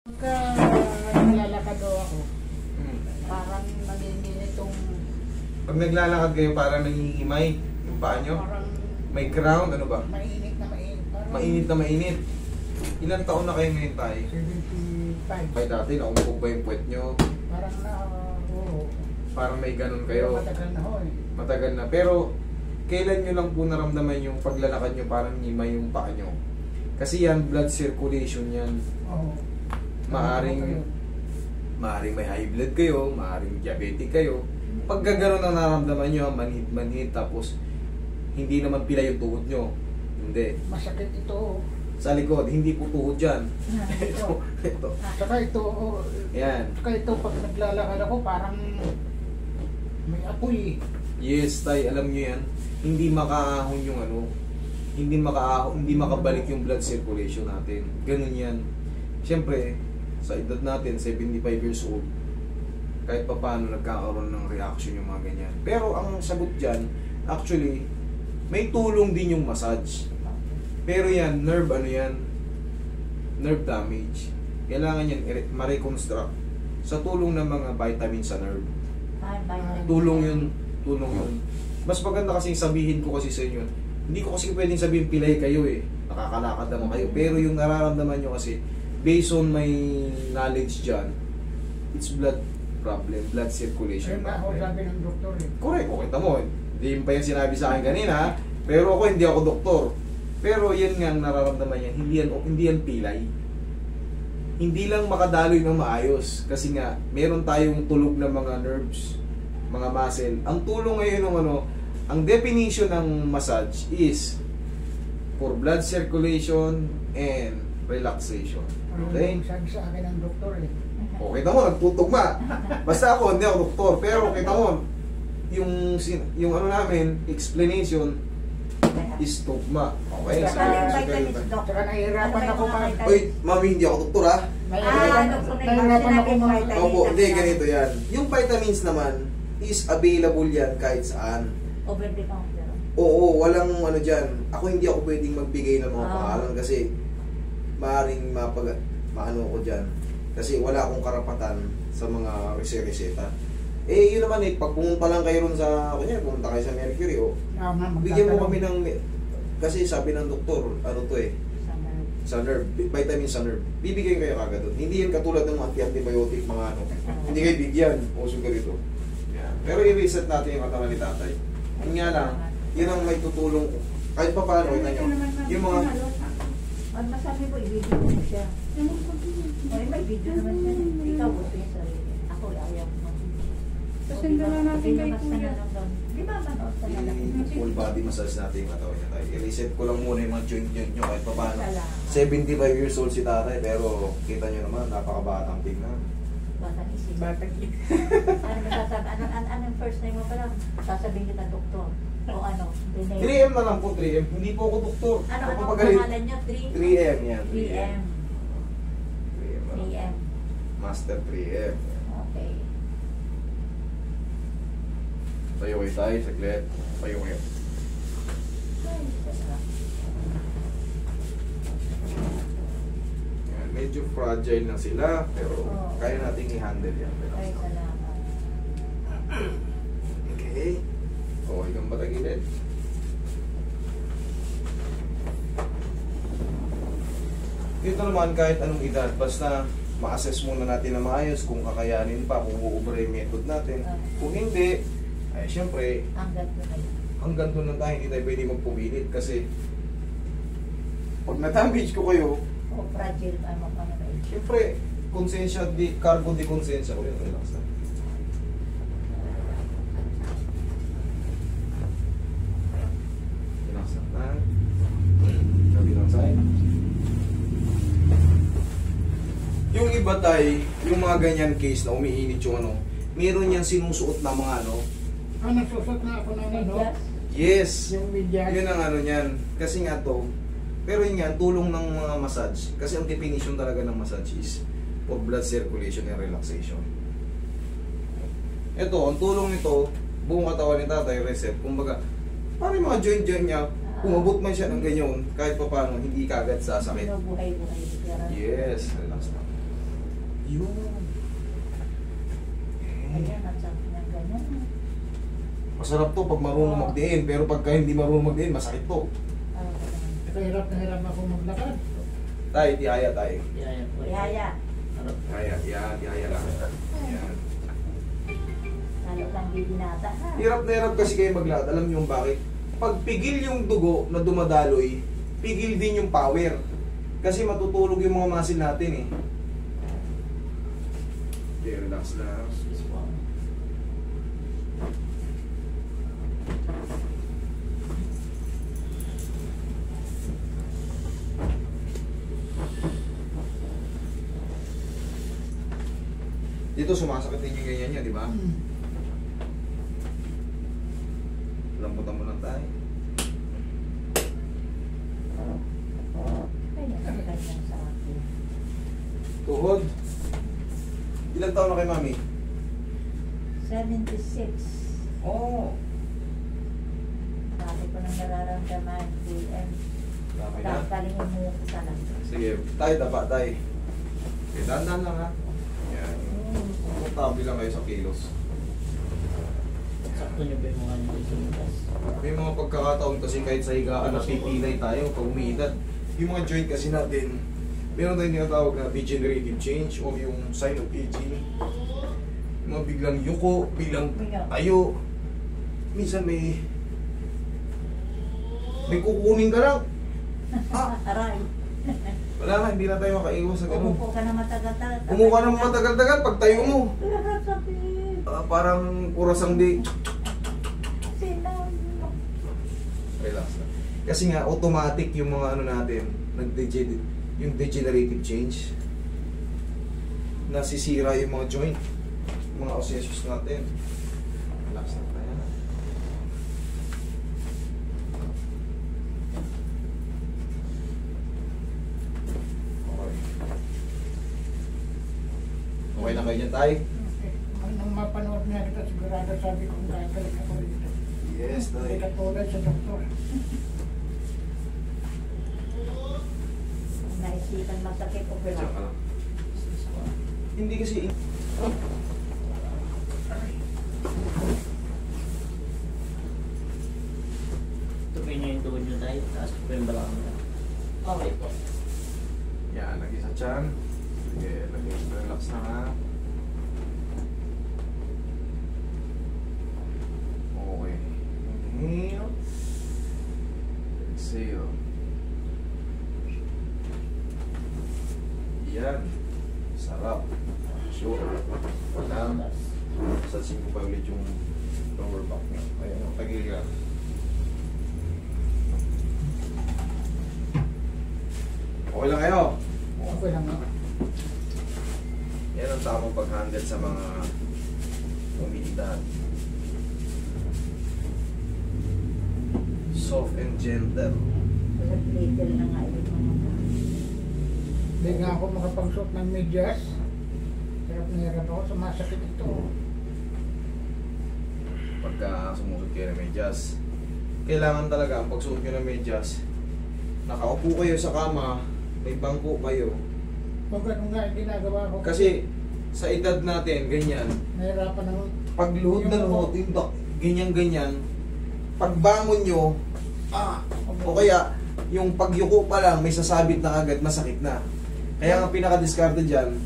Pagka naglalakad daw ako, parang nanginginit itong, Pag naglalakad kayo, parang nangingimay yung paa nyo? parang May ground, ano ba? mainit na mainit. Parang Mainit na mainit. Ilang taon na kayo ngayon tayo? 75. Kaya dati, naumpog ba yung puwet nyo? Parang na, oo. Parang may ganun kayo. Matagal na ho eh. Matagal na. Pero, kailan nyo lang po naramdaman yung paglalakad nyo parang ngimay yung paa nyo? Kasi yan, blood circulation yan. Oo. Maaring may high blood kayo, maaring diabetic kayo. Pag gano'n ang nararamdaman nyo, manhid, tapos hindi naman pila yung tuhod nyo. Hindi. Masakit ito. Sa likod, hindi po tuhod dyan. Ito. Ito. Saka ito, oh, Yan. saka ito pag naglalakad ako, parang may apoy eh. Yes, tay, alam nyo yan. Hindi makaahon yung ano. Hindi makabalik yung blood circulation natin. Ganun yan. Siyempre, sa edad natin, 75 years old, kahit pa paano nagkakaroon ng reaction yung mga ganyan. Pero ang sagot dyan, actually, may tulong din yung massage. Pero yan, nerve nerve damage. Kailangan yan ma-reconstruct sa tulong ng mga vitamins sa nerve. Tulong yun. Mas maganda kasi sabihin ko kasi sa inyo, hindi ko kasi pwedeng sabihin pilay kayo eh. Nakakalakad naman kayo. Pero yung nararamdaman nyo kasi, based on my knowledge dyan, it's blood problem, blood circulation Ayun ba ako problem. sabi ng doktor eh. Correct, okay mo. Hindi pa yung sinabi sa akin kanina, pero ako hindi ako doktor. Pero yan nga ang nararamdaman niya, hindi yan pilay. Hindi lang makadaloy ng maayos kasi nga meron tayong tulog ng mga nerves, mga muscle. Ang tulong ngayon ng ang definition ng massage is for blood circulation and relaxation. Okay? Ang sabi sa akin ng doktor eh. O, kita mo, nagtutugma. Basta ako, hindi ako doktor. Pero kita mo, yung ano namin, explanation is tugma. Okay? Saka So, yung vitamins, Doc. Saka nahihirapan ako mag... Uy, mami, hindi ako doktor ha. Nahihirapan ako mag... Opo, hindi, ganito yan. Yung vitamins naman is available yan kahit saan. Over the counter. Oo, walang ano dyan. Ako hindi ako pwedeng magbigay ng mga pangalan kasi maaaring maano ko dyan. Kasi wala akong karapatan sa mga reseta. Eh, yun naman eh, pag pumunta lang kayo ron sa, kunya, pumunta kayo sa Mercury, bigyan mo kami ng, kasi sabi ng doktor, ano to eh, sa nerve, vitamin sa nerve. Bibigyan kayo kagad doon. Hindi yan katulad ng anti-antibiotic, mga ano. Hindi kayo bigyan, o sugar ito. Yan. Pero i-reset natin yung katawan ni tatay. Yun nga lang, yun ang may tutulong, kahit pa paano, yun nyo, yung mga, Masabi ko, i-video mo siya. Ay, may video naman siya. Ikaw, gusto niya sarili. Ako, ayaw mo. Pasenda na natin kay Kuya. Di ba, manood ka na lang? full body massage natin yung katawan niya tayo. I-reset ko lang muna yung mga joint nyo kahit pa paano. Salamat. 75 years old si tatay, pero kita nyo naman, napakabatang tingnan. Batang isip. Batang Ano masasabi? Anong first name mo pa lang? Sasabihin kita, doktor. O ano? 3M na lang po, 3M. Hindi po ako doktor. Ano Ako ang pagalit. pangalan niyo? 3M yan. 3M. 3M. 3M. Master 3M. Okay. Tayo kayo tayo, saglit. Tayo kayo. Ay, sarap. Yan, medyo fragile na sila, pero Oo. kaya nating i-handle yan. Ay, salamat. Okay. Okay kang batagilid. Dito naman kahit anong edad, basta ma-assess muna natin na maayos kung kakayanin pa, kung uubra yung method natin. Kung hindi, ay syempre, Hanggang ko kayo. hanggang doon lang tayo, hindi tayo pwede magpumilit kasi pag na-damage ko kayo, O fragile, ano pa na kayo. syempre, konsensya, cargo di konsensya ko yun, relax na. Relax na. Kabilang side. Yung iba tayo, yung mga ganyan case na umiinit yung ano, meron yan sinusuot na mga ano, nagsusot na ako ng ano. Medyas? yes, Yung medyas. yun ang ano niyan. Kasi nga to, pero yun nga, tulong ng mga massage. Kasi ang definition talaga ng massage is for blood circulation and relaxation. Ito, ang tulong nito, buong katawan ni tatay, reset. Kumbaga, parang yung mga joint-joint niya, umabot man siya ng ganyan, kahit pa paano, hindi kagad sasakit. Buhay-buhay. Yes, relax na. Yun. Ayan, ang sabi niya ganyan. Masarap to pag marunong magdiin, pero pagka hindi marunong magdiin, masakit to. Kaya hirap na hirap ako maglakad. Tay, tihaya tayo. Yaya po. Yaya. Tihaya, yan, tihaya lang. Yan. Lalo lang bibinata ha. Hirap na hirap kasi kayo maglakad. Alam niyo kung bakit? Pag pigil yung dugo na dumadaloy, pigil din yung power. Kasi matutulog yung mga muscle natin eh. Okay, relax lang. Excuse po. Dito sumasakit din yung ganyan niya, di ba? Lamputan mo lang tayo. Kaya ganyan sa akin. Tuhod. Ilang taon na kay mami? 76. Oo. Dati ko nang nararamdaman. PM. Dami na. Tatalingin mo ko talaga. Sige, tayo dapa tayo. Okay, dahan-dahan lang ha. Yan. Komportable lang kayo sa kilos. Sakto niyo ba yung mga nilisimutas? May mga pagkakataon kasi kahit sa higaan napipilay tayo pag umiidad. Yung mga joint kasi natin, meron tayong tinatawag na degenerative change o yung sign of aging. Yung mga biglang yuko, biglang tayo. Minsan may kukunin ka lang. Ah, Aray. wala na, hindi na tayo makaiwas sa ganun. Umupo ka na matagal-tagal. Umuha ka ng matagal-tagal pag tayo mo. Hirap sakit. Parang kurasang di. Sinabi mo. Relax na. Kasi nga, automatic yung mga ano natin, yung degenerative change. Nasisira yung mga joint, mga osseous natin. Relax na tayo. Okay. Okay na kayo dyan tayo? Nung mapanood niya kita, sigurado sabi ko kung kakalit ako dito. Yes, Hindi tayo. katulad sa doktor. Naisipan masakit o Diyan ka wala. lang. Hindi kasi... Tupi niyo yung tuhod niyo tayo, taas po yung balakang niyo. Okay po. Yan, lagi sa tiyan. Sige, lagi. Relax na ha. Okay. Inhale. Exhale. Yan. Sarap. Sure. Wala. Sasin ko pa ulit yung lower back niya. Ayan, tagil ka. Okay lang kayo? Okay lang ako. Yan ang tamang pag-handle sa mga umiidad. Soft and gentle. Little na nga yung mga. Hindi nga ako makapagsuot ng medyas. Hirap na hirap ako, sumasakit ito. Pagka sumusot kayo ng medyas, kailangan talaga ang pagsuot nyo ng medyas, nakaupo kayo sa kama, may bangko kayo. Pag ano nga yung ginagawa ko. Kasi sa edad natin, ganyan, Nahirapan ako. pagluhod na luhod, yung ganyan-ganyan, pagbangon nyo, o kaya yung pagyuko pa lang, may sasabit na agad, masakit na. Kaya ang pinaka-discarded dyan,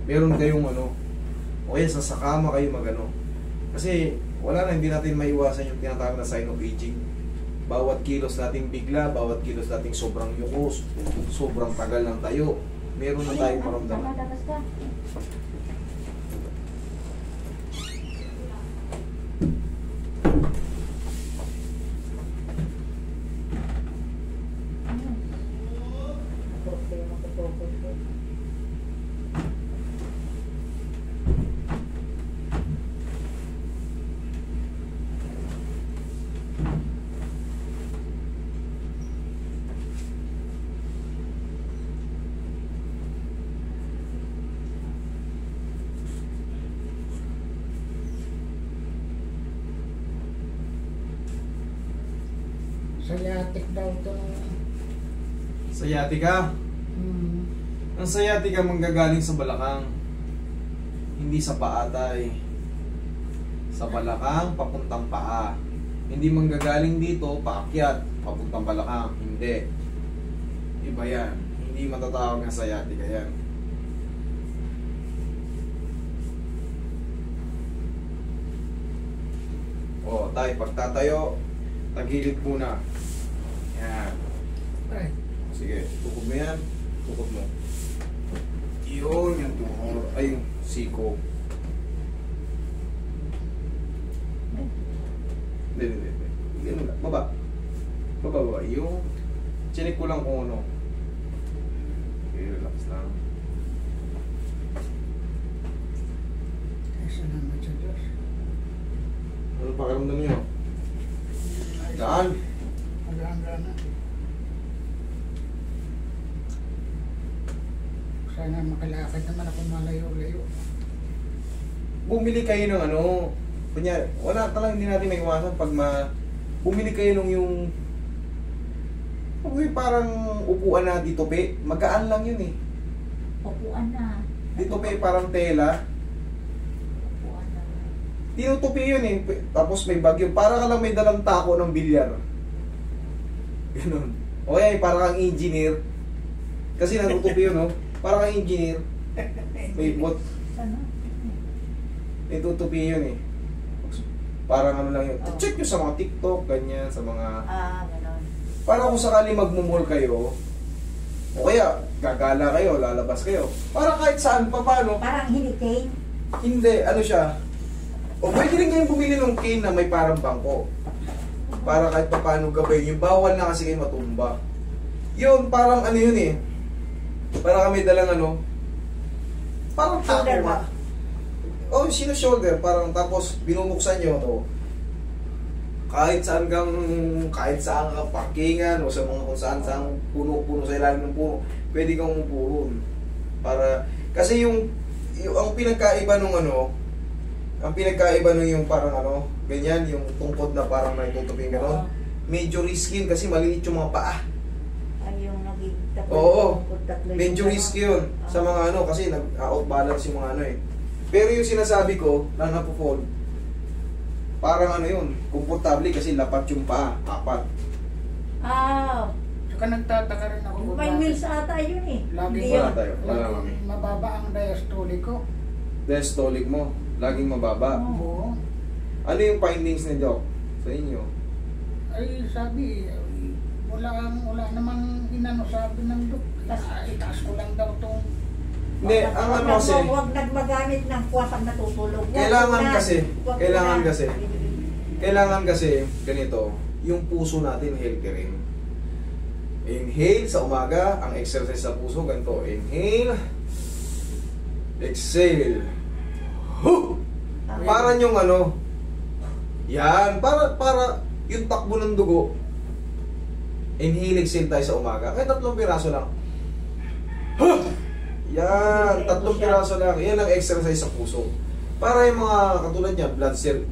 meron kayong ano, o kaya sa kama kayo magano. Kasi wala na, hindi natin maiwasan yung tinatawag na sign of aging. Bawat kilos nating bigla, bawat kilos nating sobrang yukos, sobrang tagal ng tayo, meron na tayong maramdaman. Labas ka. Problema ko po. Sciatic daw ito. Sciatica, Ang sciatica manggagaling sa balakang. Hindi sa paa, tay. Sa balakang, papuntang paa. Hindi manggagaling dito, paakyat, papuntang balakang. Hindi. Iba yan. Hindi matatawag na sciatica yan. O, tay, pagtatayo, tagilid muna. Yan. Ay, Sige, tukod mo yan. Tukod mo. Yun, yung tumor. Ay, yung siko. Hindi. Ganun lang. Baba. Baba. Yung chinik ko lang kung ano. Okay, relax lang. ay salamat sa Diyos. Ano pakiramdam nyo? Gaan? Magaan-gana. Sana makalakad naman ako malayo-layo. Bumili kayo ng ano. Kunyari, wala talagang hindi natin may iwasan pag bumili kayo ng yung parang upuan na dito pe. Magaan lang yun eh. Upuan na. Dito pe parang tela. Upuan na. Tinutupi yun eh. Tapos may bagyo. Para ka lang may dalang tako ng bilyar. Ganun. O kaya para kang engineer. Kasi natutupi yun, no? Para kang engineer. May bot. Ano? May tutupi yun eh. Parang ano lang yun. Oh. Check nyo sa mga TikTok, ganyan, sa mga... Ganon. Para kung sakali magmumol kayo, o kaya gagala kayo, lalabas kayo. Para kahit saan pa paano. Parang hinitain. Hindi, ano siya. O pwede rin kayong bumili ng cane na may parang bangko. Para kahit pa paano gabay nyo. Bawal na kasi kayo matumba. Yun, parang ano yun eh. Para kami dalang ano. Parang Shoulder tako ba? Oh, sino shoulder? Parang tapos binubuksan nyo to. Kahit saan ka parkingan o sa mga kung saan puno-puno sa ilalim ng puno, pwede kang umupo. Para kasi yung ang pinagkaiba nung ano, ang pinagkaiba nung yung parang ano, ganyan, yung tungkod na parang may tutuping gano'n. Medyo risky yun kasi maliit yung mga paa. Ay, yung naging tatlo. Oo, tatlo medyo yung risky yun sa mga ano kasi nag-outbalance yung mga ano eh. Pero yung sinasabi ko na napo-fold, parang ano yun, komportable kasi lapat yung paa, apat. Ah, Saka nagtataka rin ako. kung may bakit wheels ata yun eh. Lagi Hindi Wala yun. tayo, wala laging kami. mababa ang diastolic ko. Diastolic mo, laging mababa. Oo. Oo. Ano yung findings ni Doc sa inyo? Ay, sabi, wala namang inano sabi ng dok. Itaas ko lang daw tong Hindi, ang ano kasi, Huwag nagmagamit ng kuha pag natutulog. Huwag Kailangan na. kasi, Huwag kailangan na. kasi. kailangan kasi ganito, yung puso natin healthy rin. Inhale sa umaga, ang exercise sa puso ganito. Inhale, exhale. Huh! Para yung ano, yan, para yung takbo ng dugo. Inhale, exhale tayo sa umaga. Kaya 3 piraso lang. Huh! Yan, 3 piraso lang. Yan ang exercise sa puso. Para yung mga katulad niya,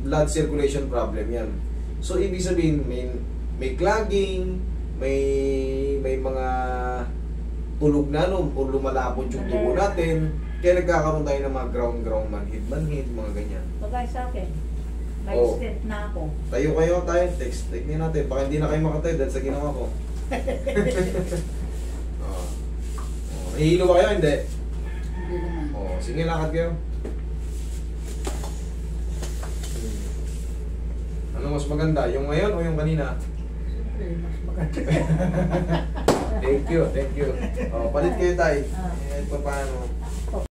blood circulation problem yan. So, ibig sabihin, may clogging, may mga tulog na no, o lumalapot yung dugo natin. Kaya nagkakaroon tayo ng mga ground manhid, mga ganyan. Bagay sa akin. May Oo. stent na ako. Tayo tayo, text niyo natin. Baka hindi na kayo makatayo dahil sa ginawa ko. Ihilo ba kayo? Hindi. hindi naman. Sige, lakad kayo. Ano mas maganda? Yung ngayon o yung kanina? Siyempre, mas maganda. Thank you. Palit kayo tayo. Ah. Paano?